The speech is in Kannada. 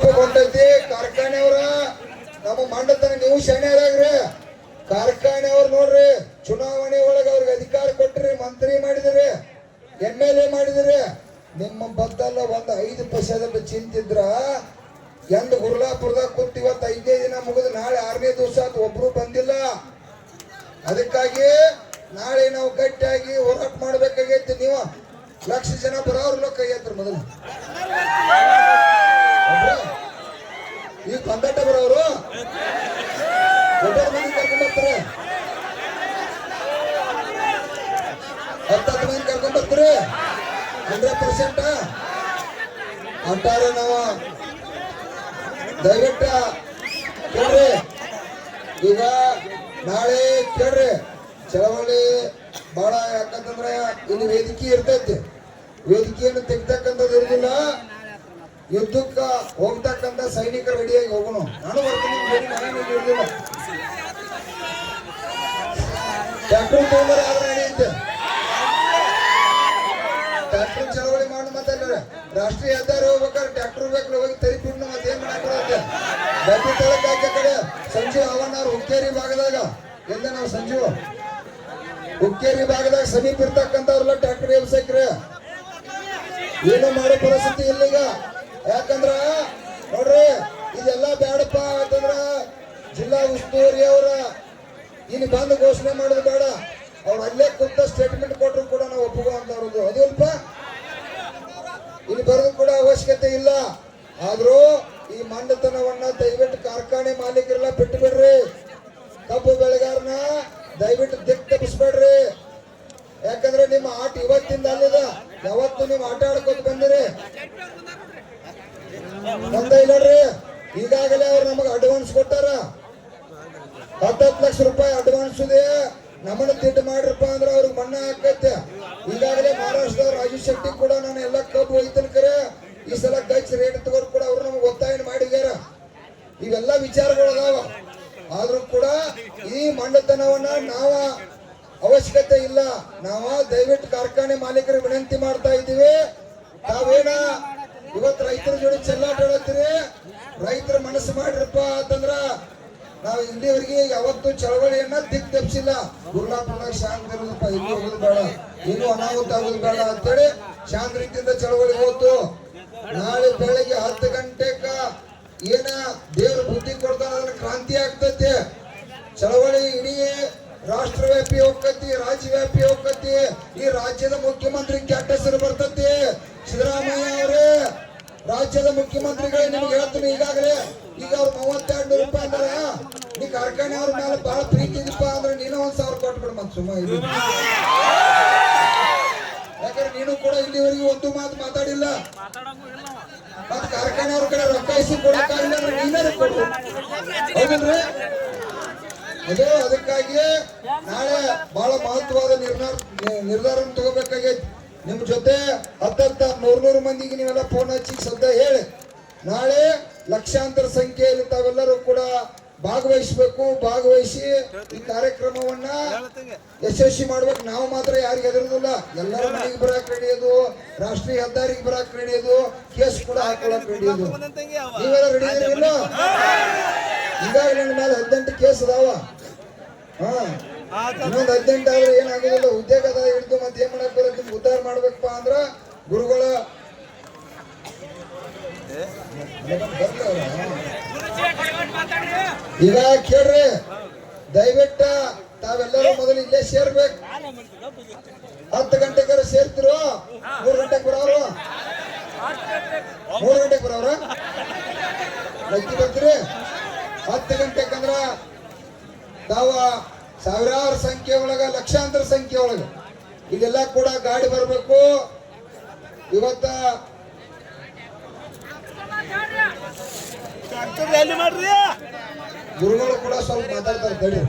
ಹೊಂಟೈತಿ ಕಾರ್ಖಾನೆಯವರ ನಮ್ಮ ಮಂಡತನ ನೀವು ಶನಿಯಾರಾಗ್ರಿ. ಕಾರ್ಖಾನೆಯವ್ರು ನೋಡ್ರಿ, ಚುನಾವಣೆ ಒಳಗ ಅವ್ರಿಗೆ ಅಧಿಕಾರ ಕೊಟ್ರಿ, ಮಂತ್ರಿ ಮಾಡಿದ್ರಿ, MLA ಮಾಡಿದ್ರಿ. ನಿಮ್ಮ ಬದ್ದಲ್ಲ ಒಂದು 5% ಚಿಂತಿದ್ರ ಎಂದ ಗುರ್ಲಾಪುರದಾಗ ಕೂತ್ ಇವತ್ತು 5ನೇ ದಿನ ಮುಗಿದು ನಾಳೆ 6ನೇ ದಿವಸ ಆತು, ಒಬ್ರು ಬಂದಿಲ್ಲ. ಅದಕ್ಕಾಗಿ ನಾಳೆ ನಾವು ಗಟ್ಟಿಯಾಗಿ ಹೋರಾಟ ಮಾಡ್ಬೇಕಾಗೈತಿ. ನೀವು ಲಕ್ಷ ಜನ ಬರೋರ್ಲ ಕೈ ಎತ್ತರ ಮೊದಲು ಈಗ ಕಂದಾಟ ಬರೋರು ಮಂದಿ ಕರ್ಕೊಂಡ್ಬರ್ತಾರೆ, 10 ಮಂದಿ ಕರ್ಕೊಂಡ್ಬರ್ತೀರಿ. 100% ಅಂಟಾರ ನಾವು ದಯವಿಟ್ಟು ಕೇಳ್ರಿ. ಈಗ ನಾಳೆ ಕೇಳ್ರಿ, ಚಳವಳಿ ಬಹಳ, ಯಾಕಂತಂದ್ರೆ ಇಲ್ಲಿ ವೇದಿಕೆ ಇರ್ತೈತಿ, ವೇದಿಕೆಯನ್ನು ತೆಗ್ತಕ್ಕಂಥದ್ದು ಇರುದಿಲ್ಲ. ಯುದ್ಧಕ್ಕ ಹೋಗ್ತಕ್ಕಂಥ ಸೈನಿಕರು ರೆಡಿಯಾಗಿ ಹೋಗೋಣ. ನಾನು ಬರ್ತೀನಿ, ಇರುದಿಲ್ಲ. ಟ್ರ್ಯಾಕ್ಟರ್ ತಗೊಂಡ್ರೆ ಆದ್ರೆ ನಡೆಯುತ್ತೆ. ಟ್ರ್ಯಾಕ್ಟರ್ ಚಳವಳಿ ಮಾಡಿ ಮಾತಾಡ್ರೆ ರಾಷ್ಟ್ರೀಯ ಹೆದ್ದಾರಿ ಹೋಗ್ಬೇಕಾದ್ರೆ ಟ್ರ್ಯಾಕ್ಟರ್ ಬೇಕು, ಹೋಗಿ ತರಿಪಿಡ್ನು ಮತ್ತೆ ಏನ್ ಮಾಡಕ್ಕೆ ಗಡ್ಡಿ ತಳಕ್ಕೆ ಹಾಕಿ ಕಡೆ ಸಂಜೀವ್ ಅವಣ್ಣವ್ರು ಹುಕ್ಕೇರಿ ಭಾಗದಾಗ ಎಲ್ಲ ನಾವು ಸಂಜೀವ್ ಹುಕ್ಕೇರಿ ಭಾಗದಾಗ ಸಮೀಪ ಇರ್ತಕ್ಕಂಥವ್ರೆಲ್ಲ ಟ್ರ್ಯಾಕ್ಟರ್ ವ್ಯವಸಾಯಕ್ರೆ ಏನು ಮಾಡೋ ಪರಿಸ್ಥಿತಿ ಇಲ್ಲ ಈಗ. ಯಾಕಂದ್ರ ನೋಡ್ರಿ, ಇದೆಲ್ಲ ಬೇಡಪ್ಪ ಅಂತಂದ್ರ ಜಿಲ್ಲಾ ಉಸ್ತುವಾರಿ ಅವರ ಇಲ್ಲಿ ಬಂದು ಘೋಷಣೆ ಮಾಡೋದು ಬೇಡ. ಅವ್ರು ಅಲ್ಲೇ ಕೂತ ಸ್ಟೇಟ್ಮೆಂಟ್ ಕೊಟ್ಟರು ಕೂಡ ನಾವು ಒಪ್ಪುವ ಅಂತ ಅವ್ರದ್ದು ಅದು ಅಲ್ಪ. ಇಲ್ಲಿ ಬರೋದು ಕೂಡ ಅವಶ್ಯಕತೆ ಇಲ್ಲ. ಆದ್ರೂ ಈ ಮಂಡತನವನ್ನ ದಯವಿಟ್ಟು ಕಾರ್ಖಾನೆ ಮಾಲೀಕರೆಲ್ಲ ಬಿಟ್ಟು ಬಿಡ್ರಿ. ಕಬ್ಬು ಬೆಳೆಗಾರನ ದಯವಿಟ್ಟು ದಿಕ್ ತಪ್ಪಿಸ್ಬೇಡ್ರಿ. ಯಾಕಂದ್ರೆ ನಿಮ್ಮ ಆಟ ಇವತ್ತಿಂದ ಅಲ್ಲಿದ, ಯಾವತ್ತು ನೀವು ಆಟ ಆಡ್ಕೊತ ಬಂದಿರಿ ಅಂತ ಇಲ್ಲಡ್ರಿ. ಈಗಾಗಲೇ ಅವ್ರು ನಮಗೆ ಅಡ್ವಾನ್ಸ್ ಕೊಟ್ಟಾರ, 10 ಲಕ್ಷ ರೂಪಾಯಿ ಅಡ್ವಾನ್ಸ್ ಇದೆ. ನಮ್ಮನ್ನ ತಿಟ್ಟು ಮಾಡ್ರಪ್ಪ ಅಂದ್ರೆ ಅವ್ರಿಗೆ ಮಣ್ಣಾ ಹಾಕೈತೆ. ಈಗಾಗಲೇ ಮಹಾರಾಷ್ಟ್ರದವ್ರು ರಾಜು ಶೆಟ್ಟಿ ಕೂಡ ನಾನು ಎಲ್ಲ ಕಬ್ಬು ಒಯ್ತನ ಕರೆ ಈ ಸಲ ಗಚ್ ರೇಟ್ ತಗೋರು ಕೂಡ ಅವ್ರು ನಮ್ಗೆ ಒತ್ತಾಯ ಮಾಡಿದಾರ. ಇವೆಲ್ಲ ವಿಚಾರಗಳು ಅದಾವ. ಆದ್ರೂ ಕೂಡ ಈ ಮಂಡತನವನ್ನ ನಾವ ಅವಶ್ಯಕತೆ ಇಲ್ಲ. ನಾವ ದಯವಿಟ್ಟು ಕಾರ್ಖಾನೆ ಮಾಲೀಕರಿಗೆ ವಿನಂತಿ ಮಾಡ್ತಾ ಇದ್ದೀವಿ, ತಾವೇನ ಇವತ್ತು ರೈತರ ಜೋಡಿ ಚೆಲ್ಲಾಟ ಆಡತ್ತೀರಿ, ರೈತರ ಮನಸ್ಸು ಮಾಡ್ರಪ್ಪ ಅಂತಂದ್ರ ನಾವು ಇಲ್ಲಿವರೆಗೆ ಯಾವತ್ತು ಚಳವಳಿಯನ್ನ ದಿಕ್ ತಪ್ಪಿಸಿಲ್ಲ. ಗುರ್ಲಾಪುರದಾಗ ಶಾಂತ ಇರೋದಪ್ಪ, ಇಲ್ಲಿ ಹೋಗೋದು ಬೇಡ, ಇನ್ನೂ ಅನಾಹುತ ಆಗೋದು ಬೇಡ ಅಂತೇಳಿ ಶಾಂತ ರೀತಿಯಿಂದ ಚಳವಳಿ ಹೋತು. ನಾಳೆ ಬೆಳಗ್ಗೆ 10 ಗಂಟೆಗ ಏನ ದೇವ್ರ ಬುದ್ಧಿ ಕೊಡ್ತಾರ, ಅದನ್ನ ಕ್ರಾಂತಿ ಆಗ್ತೈತಿ. ಚಳವಳಿ ಇಡೀ ರಾಷ್ಟ್ರವ್ಯಾಪಿ ಹೋಗ್ತತಿ, ರಾಜ್ಯವ್ಯಾಪಿ ಹೋಗ್ತತಿ. ಈ ರಾಜ್ಯದ ಮುಖ್ಯಮಂತ್ರಿ ಕೆಟ್ಟ ಹೆಸರು ಬರ್ತತಿ. ಸಿದ್ದರಾಮಯ್ಯ ಅವರೇ ರಾಜ್ಯದ ಮುಖ್ಯಮಂತ್ರಿಗಳೇ, ನಿಮ್ಗೆ ಹೇಳ್ತೀನಿ ಈಗಾಗಲೇ. ಈಗ ಅವ್ರು 32,000 ರೂಪಾಯಿ ಅಂದಾರ. ನೀ ಕಾರ್ಖಾನೆ ಅವ್ರ ಮೇಲೆ ಬಹಳ ಪ್ರೀತಿ ಇದೀಪ ಅಂದ್ರೆ ನೀನು 1,000 ಕೊಟ್ಬಿಡ ಮತ್ ಸುಮ್ಮ. ಯಾಕಂದ್ರೆ ನೀನು ಕೂಡ ಇಲ್ಲಿವರೆಗೆ ಒಂದು ಮಾತು ಮಾತಾಡಿಲ್ಲ. ಮತ್ ಕಾರ್ಖಾನೆ ಅವ್ರ ಕಡೆ ರೊಕ್ಕ ಇಸಿ ಕೊಡಕ್ಕಾಗಿಲ್ಲ ಅಂದ್ರೆ ನೀನೇ ಕೊಡು, ಹೌದಿಲ್ರಿ? ಅದು ಅದಕ್ಕಾಗಿ ನಾಳೆ ಬಹಳ ಮಹತ್ವವಾದ ನಿರ್ಧಾರ ತಗೋಬೇಕಾಗೈತಿ. ನಿಮ್ ಜೊತೆ 100 ಮಂದಿಗೆ ನೀವೆಲ್ಲ ಫೋನ್ ಹಚ್ಚಿ ಸದ್ಯ ಹೇಳಿ, ನಾಳೆ ಲಕ್ಷಾಂತರ ಸಂಖ್ಯೆಯಲ್ಲಿ ತಾವೆಲ್ಲರೂ ಕೂಡ ಭಾಗವಹಿಸಬೇಕು. ಭಾಗವಹಿಸಿ ಈ ಕಾರ್ಯಕ್ರಮವನ್ನ ಯಶಸ್ವಿ ಮಾಡ್ಬೇಕು. ನಾವು ಮಾತ್ರ ಯಾರಿಗೆ ಹೆದರುದಿಲ್ಲ, ಎಲ್ಲರ ಮನೆಗೆ ಬರಕ್ ರೆಡಿಯೋದು, ರಾಷ್ಟ್ರೀಯ ಹೆದ್ದಾರಿಗೆ ಬರಕ್ ರೆಡಿಯೋದು, ಕೇಸ್ ಕೂಡ ಹಾಕೊಳಕ್ ರೆಡಿಯೋದು. ನೀವೆಲ್ಲ ರೆಡಿ ಇಲ್ಲ? ಈಗಾಗಲೇ ನನ್ನ ಮೇಲೆ 18 ಕೇಸ್ ಅದಾವ. ಇನ್ನೊಂದು 18 ಆದ್ರೆ ಏನಾಗೋದಿಲ್ಲ. ಉದ್ಯೋಗದ ಹಿಡಿದು ಮತ್ತೆ ಏನ್ ಮಾಡಕ್ ಬರೋದು, ನಿಮ್ಗೆ ಉದ್ಧಾರ ಮಾಡ್ಬೇಕಪ್ಪ ಅಂದ್ರ ಗುರುಗಳ ಈಗ ಕೇಳ್ರಿ, ದಯವಿಟ್ಟ ತಾವೆಲ್ಲರೂ ಮೊದಲು ಇಲ್ಲೇ ಸೇರ್ಬೇಕು. 10 ಗಂಟೆಗಾರ ಸೇರ್ತಿರೋ, 3 ಗಂಟೆಗೆ ಬರೋರು, 3 ಗಂಟೆಗೆ ಬರೋರ ಲಕ್ಕಿ ಬರ್ತೀರಿ. 10 ಗಂಟೆಗಂದ್ರ ತಾವ ಸಾವಿರಾರು ಸಂಖ್ಯೆ ಒಳಗ, ಲಕ್ಷಾಂತರ ಸಂಖ್ಯೆ ಒಳಗ ಇಲ್ಲೆಲ್ಲ ಕೂಡ ಗಾಡಿ ಬರ್ಬೇಕು. ಇವತ್ತ ಗುರುಗಳು ಕೂಡ ಸ್ವಲ್ಪ ಮಾತಾಡ್ತಾರೆ.